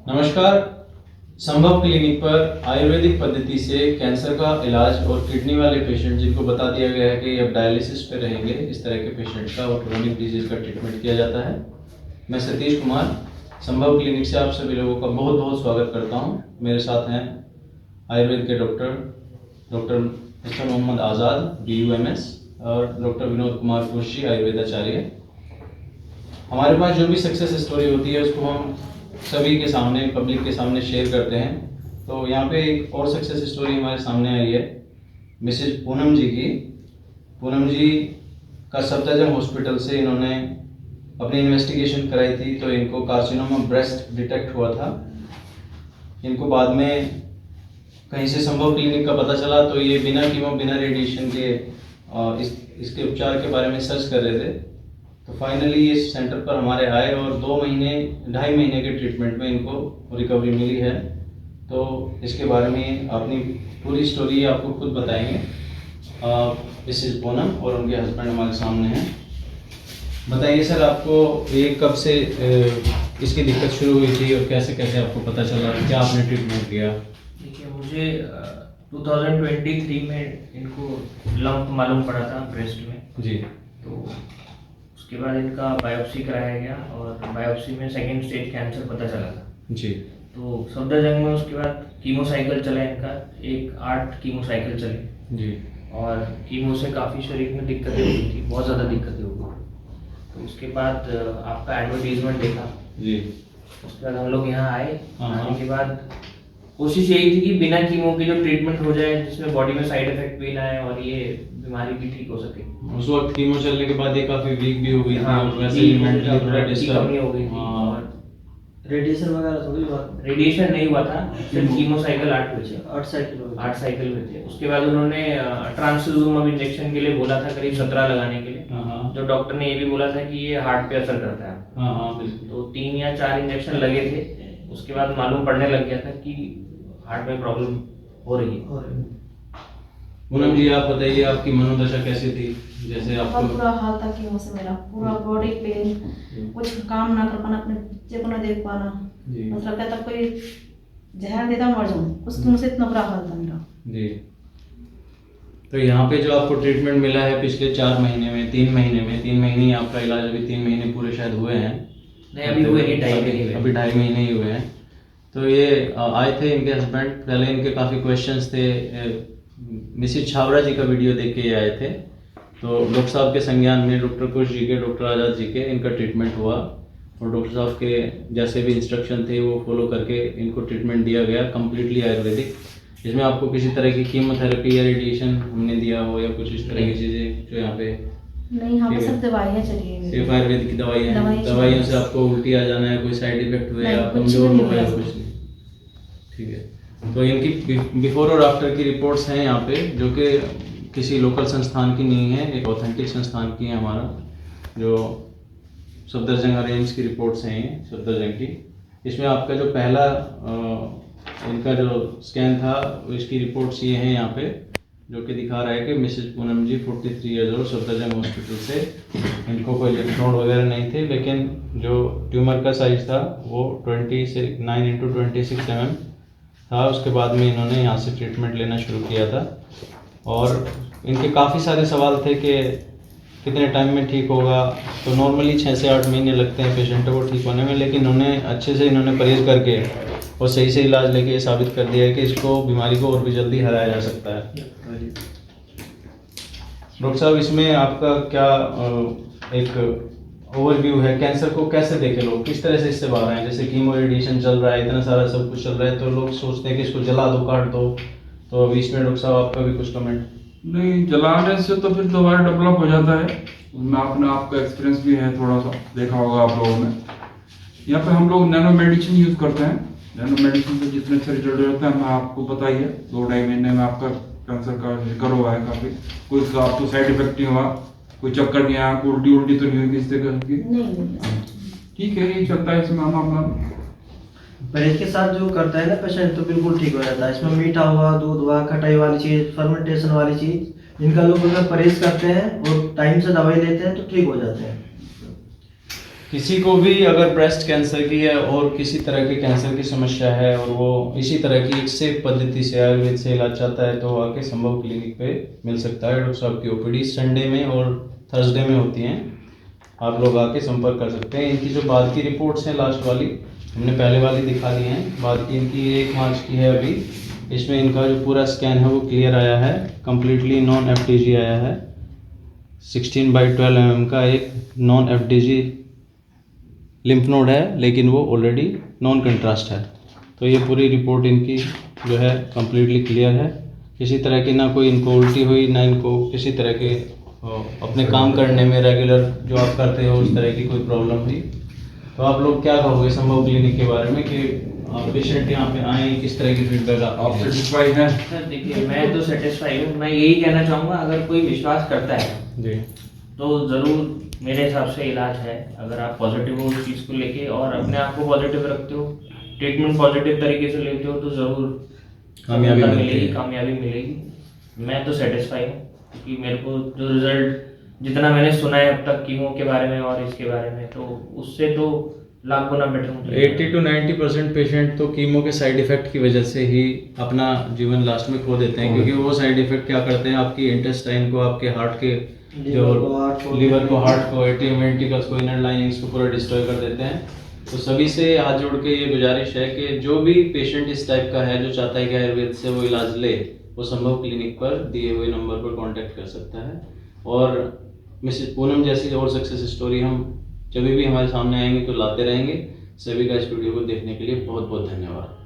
नमस्कार। संभव क्लिनिक पर आयुर्वेदिक पद्धति से कैंसर का इलाज और किडनी वाले पेशेंट जिनको बता दिया गया है कि अब डायलिसिस पे रहेंगे, इस तरह के पेशेंट का और क्रोनिक डिजीज का ट्रीटमेंट किया जाता है। मैं सतीश कुमार संभव क्लिनिक से आप सभी लोगों का बहुत बहुत स्वागत करता हूं। मेरे साथ हैं आयुर्वेद के डॉक्टर मिस्टर मोहम्मद आज़ाद DUMS और डॉक्टर विनोद कुमार कुर्शी आयुर्वेदाचार्य। हमारे पास जो भी सक्सेस स्टोरी होती है उसको हम सभी के सामने, पब्लिक के सामने शेयर करते हैं। तो यहाँ पे एक और सक्सेस स्टोरी हमारे सामने आई है मिसेज पूनम जी की। पूनम जी का सफदरजंग हॉस्पिटल से इन्होंने अपनी इन्वेस्टिगेशन कराई थी, तो इनको कार्सिनोमा ब्रेस्ट डिटेक्ट हुआ था। इनको बाद में कहीं से संभव क्लिनिक का पता चला, तो ये बिना कीमो बिना रेडिएशन के इसके उपचार के बारे में सर्च कर रहे थे। तो फाइनली इस सेंटर पर हमारे आए और 2-2.5 महीने के ट्रीटमेंट में इनको रिकवरी मिली है। तो इसके बारे में अपनी पूरी स्टोरी आपको खुद बताएंगे मिसेज पूनम, और उनके हस्बैंड हमारे सामने हैं। बताइए सर, आपको ये कब से इसकी दिक्कत शुरू हुई थी और कैसे कैसे आपको पता चला, क्या आपने ट्रीटमेंट किया? देखिए, मुझे 2023 में इनको लंप मालूम पड़ा था ब्रेस्ट में जी। तो उसके बाद इनका बायोप्सी कराया गया और बायोप्सी में सेकेंड स्टेज कैंसर पता चला था जी। तो सफदरजंग में उसके बाद कीमो साइकिल चला इनका, 8 कीमो साइकिल चले जी। और कीमो से काफ़ी शरीर में दिक्कतें हो गई थी, बहुत ज़्यादा दिक्कतें हो गई। तो उसके बाद आपका एडवर्टीजमेंट देखा जी। उसके बाद हम लोग यहाँ आए। हाँ। आने के बाद कोशिश यही थी कि बिना कीमो की जो ट्रीटमेंट हो जाए जिसमें बॉडी में साइड इफेक्ट भी ना आए और ये बीमारी भी ठीक हो सके। उस वक्त कीमो चलने के बाद ये काफी वीक भी हो गई थी। हाँ, और वैसे ही मेंटली थोड़ा की डिस्टर्ब कमी हो गई थी। हाँ। और रेडिएशन वगैरह थोड़ी बात, रेडिएशन नहीं हुआ था, सिर्फ कीमो साइकिल 8 बचे, 8 साइकिल बचे। उसके बाद उन्होंने ट्रांसफ्यूजम इंजेक्शन के लिए बोला था, करीब 17 लगाने के लिए। हाँ। जो डॉक्टर ने ये भी बोला था कि ये हार्ट पे असर करता है। हाँ बिल्कुल। तो 3 या 4 इंजेक्शन लगे थे। उसके बाद मालूम पड़ने लग गया था कि हार्ट में प्रॉब्लम हो रही है। पूनम जी, आप बताइए आपकी मनोदशा कैसी थी? जैसे बहुत आपको बुरा हाल था कि मुझसे मेरा पूरा बॉडी पेन, कुछ काम ना कर पाना, अपने बच्चे को ना देख पाना, जी। मतलब कहता कोई जहर देता मर जाऊं, उसकी मुझसे इतना बुरा हाल था मेरा। जी। तो यहाँ पे जो आपको ट्रीटमेंट मिला है पिछले 4 महीने में, 3 महीने में, 3 महीने ही आपका इलाज, अभी 3 महीने पूरे शायद हुए हैं। नहीं, अभी हुए नहीं, 2.5 महीने हुए। अभी 2.5 महीने ही हुए हैं। तो ये आए थे इनके हस्बैंड, पहले इनके काफ़ी क्वेश्चंस थे। मिसेज छावड़ा जी का वीडियो देख के ये आए थे। तो डॉक्टर साहब के संज्ञान में, डॉक्टर कुश जी के, डॉक्टर आज़ाद जी के, इनका ट्रीटमेंट हुआ और डॉक्टर साहब के जैसे भी इंस्ट्रक्शन थे वो फॉलो करके इनको ट्रीटमेंट दिया गया, कम्प्लीटली आयुर्वेदिक। इसमें आपको किसी तरह की कीमोथेरेपी या रेडिएशन हमने दिया हो या कुछ इस तरह की चीज़ें जो यहाँ पे? नहीं, यहाँ पे सब दवाइयाँ चली हैं। सिर्फ आयुर्वेदिक की दवाइयों से आपको उल्टी आ जाना है, कोई साइड इफेक्ट हुए या कमजोर हो या कुछ नहीं? ठीक है। तो इनकी बिफोर और आफ्टर की रिपोर्ट्स हैं यहाँ पे, जो कि किसी लोकल संस्थान की नहीं है, एक ऑथेंटिक संस्थान की है हमारा, जो सफदरजंग रेंज की रिपोर्ट्स हैं ये सफदरजंग की। इसमें आपका जो पहला इनका जो स्कैन था इसकी रिपोर्ट्स ये हैं यहाँ पे, जो कि दिखा रहा है कि मिसेज पूनम जी 43 ईयर्स ओल्ड, सफदरजंग हॉस्पिटल से। इनको कोई लिम्फ नोड वगैरह नहीं थे, लेकिन जो ट्यूमर का साइज था वो 9x26 mm था। उसके बाद में इन्होंने यहाँ से ट्रीटमेंट लेना शुरू किया था और इनके काफ़ी सारे सवाल थे कि कितने टाइम में ठीक होगा। तो नॉर्मली 6 से 8 महीने लगते हैं पेशेंट को ठीक होने में, लेकिन उन्हें अच्छे से इन्होंने परहेज करके और सही से इलाज लेके ये साबित कर दिया है कि इसको, बीमारी को और भी जल्दी हराया जा सकता है। डॉक्टर साहब, इसमें आपका क्या एक ओवरव्यू है? कैंसर को कैसे देखे लोग, किस तरह से इससे बाहर आए? जैसे कीमो रेडिएशन चल रहा है, इतना सारा सब कुछ चल रहा है, तो लोग सोचते हैं कि इसको जला दो, काट दो। तो अभी इसमें डॉक्टर साहब आपका भी कुछ कमेंट? नहीं, जलाने से तो फिर दोबारा डेवलप हो जाता है। उसमें अपने आपका एक्सपीरियंस भी है, थोड़ा सा देखा होगा आप लोगों ने। यहाँ पे हम लोग नैनो मेडिसिन यूज़ करते हैं। नैनो मेडिसिन से जितने अच्छे रिजल्ट होते हैं, मैं आपको बताइए 2-2.5 महीने में आपका कैंसर का रिकवर हुआ है काफ़ी। कोई इसका आपको साइड इफेक्ट नहीं हुआ, कोई चक्कर नहीं आया, कोई उल्टी तो नहीं हुई किसी तरह की? नहीं। ठीक है, ये चलता है इसमें हम अपना। परहेज के साथ जो करता है ना पेशेंट, तो बिल्कुल ठीक हो जाता है। इसमें मीठा हुआ, दूध हुआ, खटाई वाली चीज़, फर्मेंटेशन वाली चीज़, इनका लोग अगर परहेज करते हैं और टाइम से दवाई लेते हैं तो ठीक हो जाते हैं। किसी को भी अगर ब्रेस्ट कैंसर की है और किसी तरह के कैंसर की समस्या है और वो इसी तरह की एक सेफ पद्धति से आयुर्वेद से इलाज चाहता है तो आके संभव क्लिनिक पे मिल सकता है। डॉक्टर साहब की ओपीडी संडे में और थर्सडे में होती हैं, आप लोग आके संपर्क कर सकते हैं। इनकी जो बाद की रिपोर्ट्स हैं लास्ट वाली हमने पहले वाली दिखा दी हैं, बाद की इनकी 1 मार्च की है अभी। इसमें इनका जो पूरा स्कैन है वो क्लियर आया है, कम्प्लीटली नॉन FDG आया है। 16/12 mm का एक नॉन FDG लिम्फ नोड है, लेकिन वो ऑलरेडी नॉन कंट्रास्ट है। तो ये पूरी रिपोर्ट इनकी जो है कम्प्लीटली क्लियर है। किसी तरह की ना कोई इनको उल्टी हुई, ना इनको किसी तरह के अपने काम करने में रेगुलर जो आप करते हो उस तरह की कोई प्रॉब्लम हुई। तो आप लोग क्या कहोगे संभव क्लिनिक के बारे में कि पेशेंट यहाँ पे आए, किस तरह की फीडबैक आप सेटिस्फाई हैं? सर देखिए, मैं तो सेटिस्फाई हूँ। मैं यही कहना चाहूँगा, अगर कोई विश्वास करता है जी तो ज़रूर मेरे हिसाब से इलाज है। अगर आप पॉजिटिव हो उस चीज़ को लेके और अपने आप को पॉजिटिव रखते हो, ट्रीटमेंट पॉजिटिव तरीके से लेते हो, तो ज़रूर कामयाबी सफलता मिलती मिलेगी, है। कामयाबी मिलेगी। मैं तो सेटिस्फाई हूँ क्योंकि मेरे को जो रिजल्ट जितना मैंने सुना है अब तक कीमो के बारे में और इसके बारे में, तो उससे तो लाख गुना बेटर मुझे 80 to 90% पेशेंट तो कीमो के साइड इफेक्ट की वजह से ही अपना जीवन लास्ट में खो देते हैं, क्योंकि वो साइड इफेक्ट क्या करते हैं, आपकी इंटेस्टाइन को, आपके हार्ट के जो लीवर को, हार्ट को, एट्रियम वेंट्रिकल्स को, इनर लाइनिंग्स को पूरा डिस्ट्रॉय कर देते हैं। तो सभी से हाथ जोड़ के ये गुजारिश है कि जो भी पेशेंट इस टाइप का है जो चाहता है कि आयुर्वेद से वो इलाज ले, वो संभव क्लिनिक पर दिए हुए नंबर पर कांटेक्ट कर सकता है। और मिसेस पूनम जैसी और सक्सेस स्टोरी हम जब भी हमारे सामने आएंगे तो लाते रहेंगे। सभी का इस वीडियो को देखने के लिए बहुत बहुत धन्यवाद।